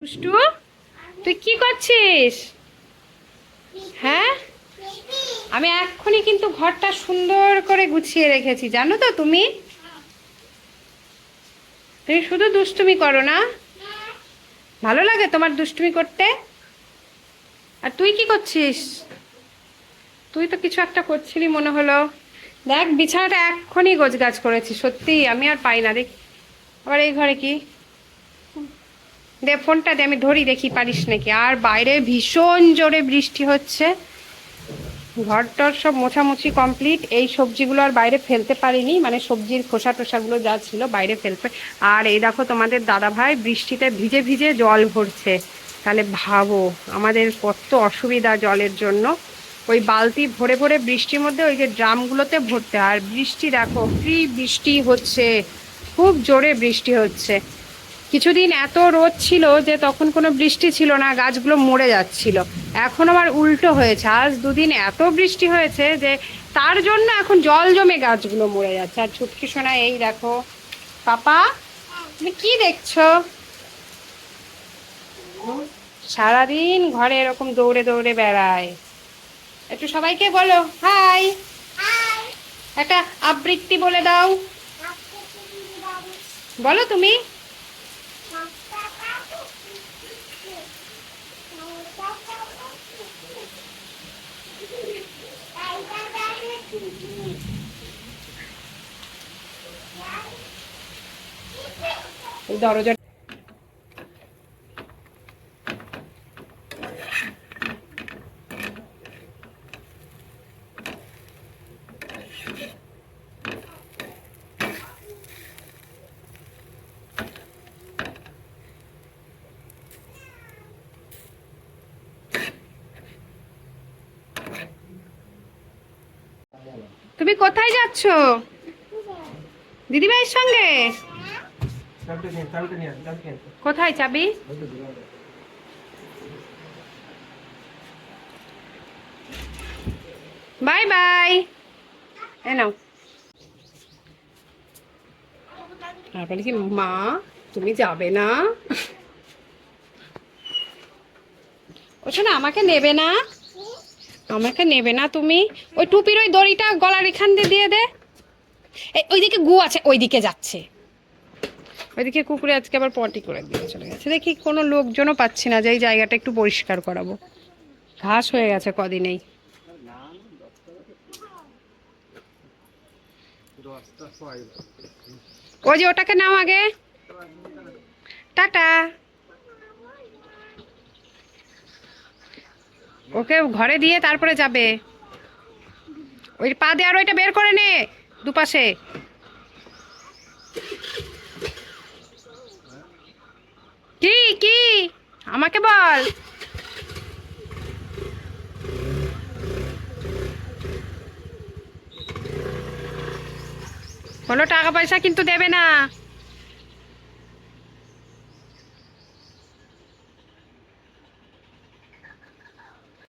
দুষ্টু, তুই কি করছিস? হ্যাঁ, আমি এক্ষুনি কিন্তু ঘরটা সুন্দর করে গুছিয়ে রেখেছি, জানো তো? তুমি তুমি শুধু দুষ্টুমি করো না? ভালো লাগে তোমার দুষ্টুমি করতে? আর তুই কি করছিস? তুই তো কিছু একটা করছিলি মনে হলো। দেখ, বিছানাটা এক্ষুনি গোছগাছ করেছি, সত্যি আমি আর পাই না। দেখ, আবার এই ঘরে কি? দে ফোনটা দে, আমি ধরি, দেখি পারিস নাকি। আর বাইরে ভীষণ জোরে বৃষ্টি হচ্ছে। ঘর টর সব মোছামুছি কমপ্লিট। এই সবজিগুলো আর বাইরে ফেলতে পারিনি, মানে সবজির খোসা টোসাগুলো যা ছিল বাইরে ফেলতে। আর এই দেখো, তোমাদের দাদা ভাই বৃষ্টিতে ভিজে ভিজে জল ভরছে। তাহলে ভাবো আমাদের কত অসুবিধা জলের জন্য। ওই বালতি ভরে ভরে বৃষ্টির মধ্যে ওই যে ড্রামগুলোতে ভরতে। আর বৃষ্টি দেখো, কি বৃষ্টি হচ্ছে, খুব জোরে বৃষ্টি হচ্ছে। কিছুদিন এত রোদ ছিল যে তখন কোনো বৃষ্টি ছিল না, গাছগুলো মরে যাচ্ছিল। এখন আবার উল্টো হয়েছে, আজ দুদিন এত বৃষ্টি হয়েছে যে তার জন্য এখন জল জমে গাছগুলো মরে যাচ্ছে। আর ছুটকি সোনা, এই দেখো। পাপা, তুমি কি দেখছো? সারাদিন ঘরে এরকম দৌড়ে দৌড়ে বেড়ায়। একটু সবাইকে বলো হাই। একটা আবৃত্তি বলে দাও, বলো তুমি। দরজা তুমি কোথায় যাচ্ছ? দিদিভাইয়ের সঙ্গে? কোথায় চাবি? Bye bye. এ নাও। তারপরে কি মা, তুমি যাবে না? ওছো না, আমাকে নেবে না? আমাকে নেবে না তুমি? ওই টুপির ওই দড়িটা গলার এখান দিয়ে দিয়ে দে। ওইদিকে গু আছে, ওইদিকে যাচ্ছে। ওইদিকে কুকুরে আজকে আবার পটি করে দিয়ে চলে গেছে। দেখি কোনো লোকজনও পাচ্ছি না যে এই জায়গাটা একটু পরিষ্কার করাবো। ঘাস হয়ে গেছে কদিনেই। ওই যে ওটাকে নাও আগে। টাটা। ওকে ঘরে দিয়ে তারপরে যাবে। ওই পা দিয়ে আর ওইটা বের করে নে দুপাশে। কি কি আমাকে বল। কোনো টাকা পয়সা কিন্তু দেবে না।